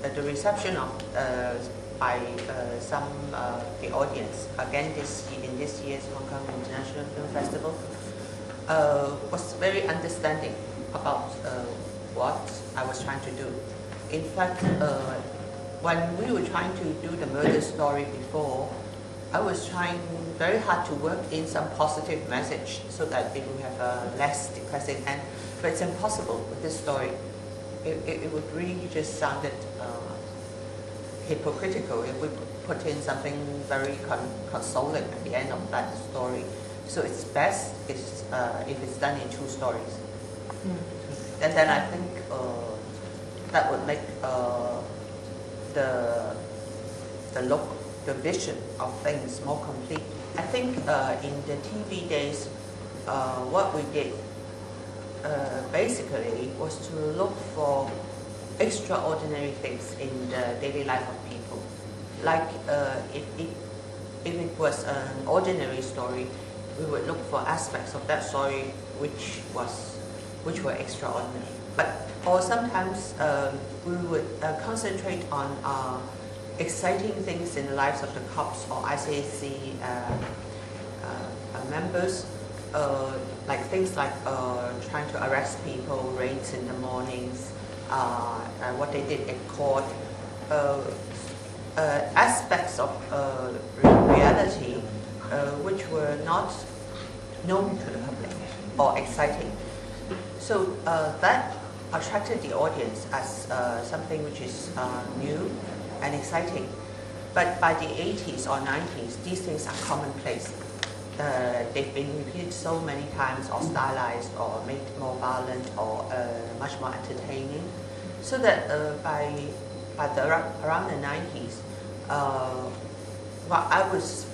the reception of by some the audience again in this year's Hong Kong International Film Festival was very understanding about what I was trying to do. In fact, when we were trying to do the murder story before, I was trying very hard to work in some positive message so that it would have a less depressing end. But it's impossible with this story. It would really just sounded hypocritical if we put in something very consoling at the end of that story. So it's best if it's done in two stories. And then I think that would make the look, the vision of things more complete. I think in the TV days, what we did basically was to look for extraordinary things in the daily life of people. Like if it was an ordinary story, we would look for aspects of that story which were extraordinary. Or sometimes we would concentrate on exciting things in the lives of the cops or ICAC members, like things like trying to arrest people, raids in the mornings, what they did at court, aspects of reality which were not known to the public or exciting. So that attracted the audience as something which is new and exciting. But by the 80s or 90s, these things are commonplace. They've been repeated so many times or stylized or made more violent or much more entertaining. So that by around the 90s, I was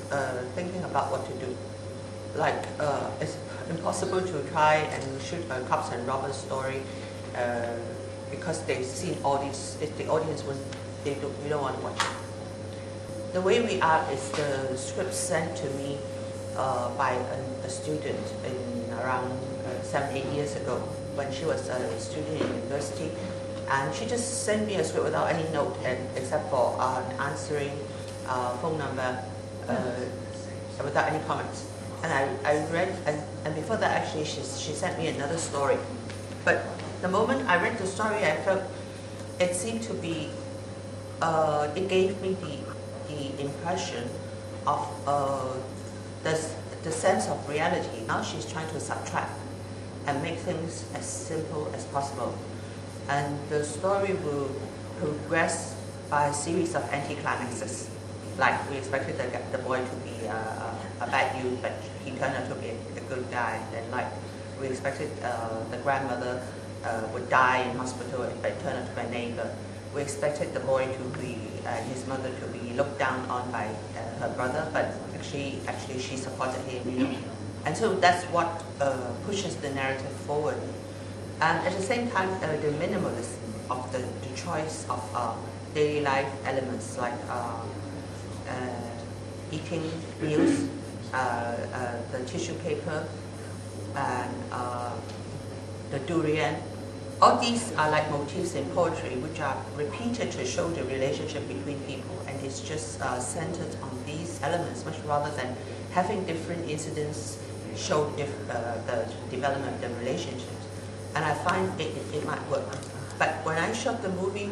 thinking about what to do. Like, it's impossible to try and shoot a cops and robbers story because they've seen all these, the audience we don't want to watch it. The way we are is the script sent to me by a student in around 7-8 years ago when she was a student in university, and she just sent me a script without any note except for answering phone number without any comments. And I read, and before that actually she sent me another story. But the moment I read the story, I felt it seemed to be, it gave me the impression of the sense of reality. Now she's trying to subtract and make things as simple as possible. And the story will progress by a series of anticlimaxes. Like we expected the boy to be a bad youth, but he turned out to be a good guy. And like we expected the grandmother would die in hospital, but it turned out to be a neighbor. We expected the boy to be, his mother to be looked down on by her brother, but actually she supported him, you know. And so that's what pushes the narrative forward. And at the same time, the minimalism of the choice of daily life elements like eating meals, the tissue paper, and the durian. All these are like motifs in poetry which are repeated to show the relationship between people, and it's just centered on these elements much rather than having different incidents show the development of the relationships. And I find it might work. But when I shot the movie,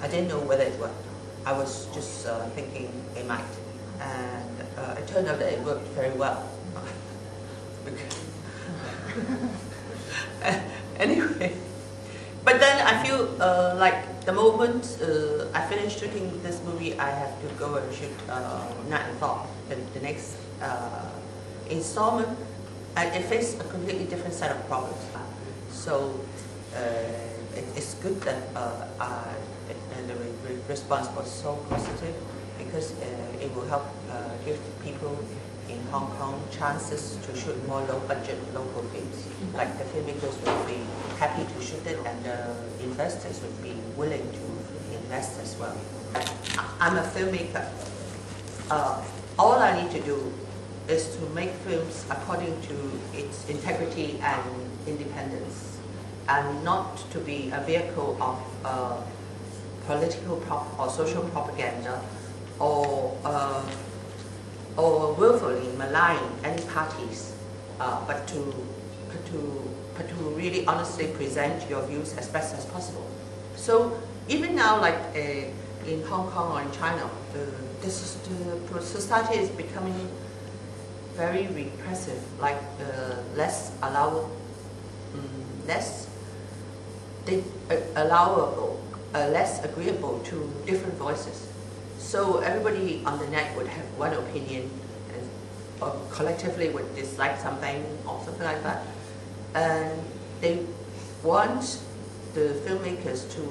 I didn't know whether it worked. I was just thinking it might. And it turned out that it worked very well. Anyway. But then I feel like the moment I finish shooting this movie, I have to go and shoot Night and Fall, the next installment. And it faces a completely different set of problems. So it's good that the response was so positive, because it will help give people in Hong Kong chances to shoot more low-budget local films. Like the filmmakers would be happy to shoot it, and the investors would be willing to invest as well. I'm a filmmaker. All I need to do is to make films according to its integrity and independence, and not to be a vehicle of political or social propaganda, or willfully malign any parties, but to really honestly present your views as best as possible. So even now, like in Hong Kong or in China, the society is becoming very repressive, like less allowable, less agreeable to different voices. So everybody on the net would have one opinion, and or collectively would dislike something or something like that. And they want the filmmakers to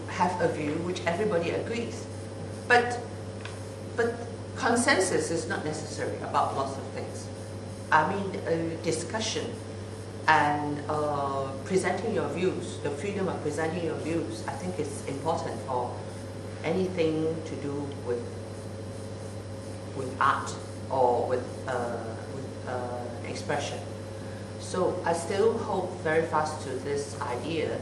have a view which everybody agrees. But consensus is not necessary about lots of things. I mean, discussion and presenting your views, the freedom of presenting your views, I think is important for anything to do with art or with expression. So I still hold very fast to this idea,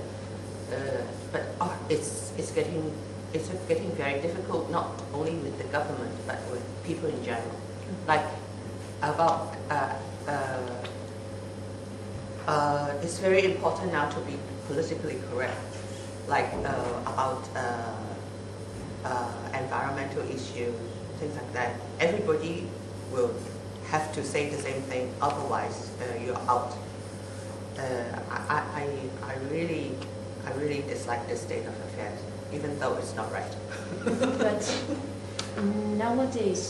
but it's getting very difficult, not only with the government but with people in general. Like about it's very important now to be politically correct, like about environmental issues, things like that. Everybody will have to say the same thing, otherwise you're out. I really dislike this state of affairs, even though it's not right. But nowadays,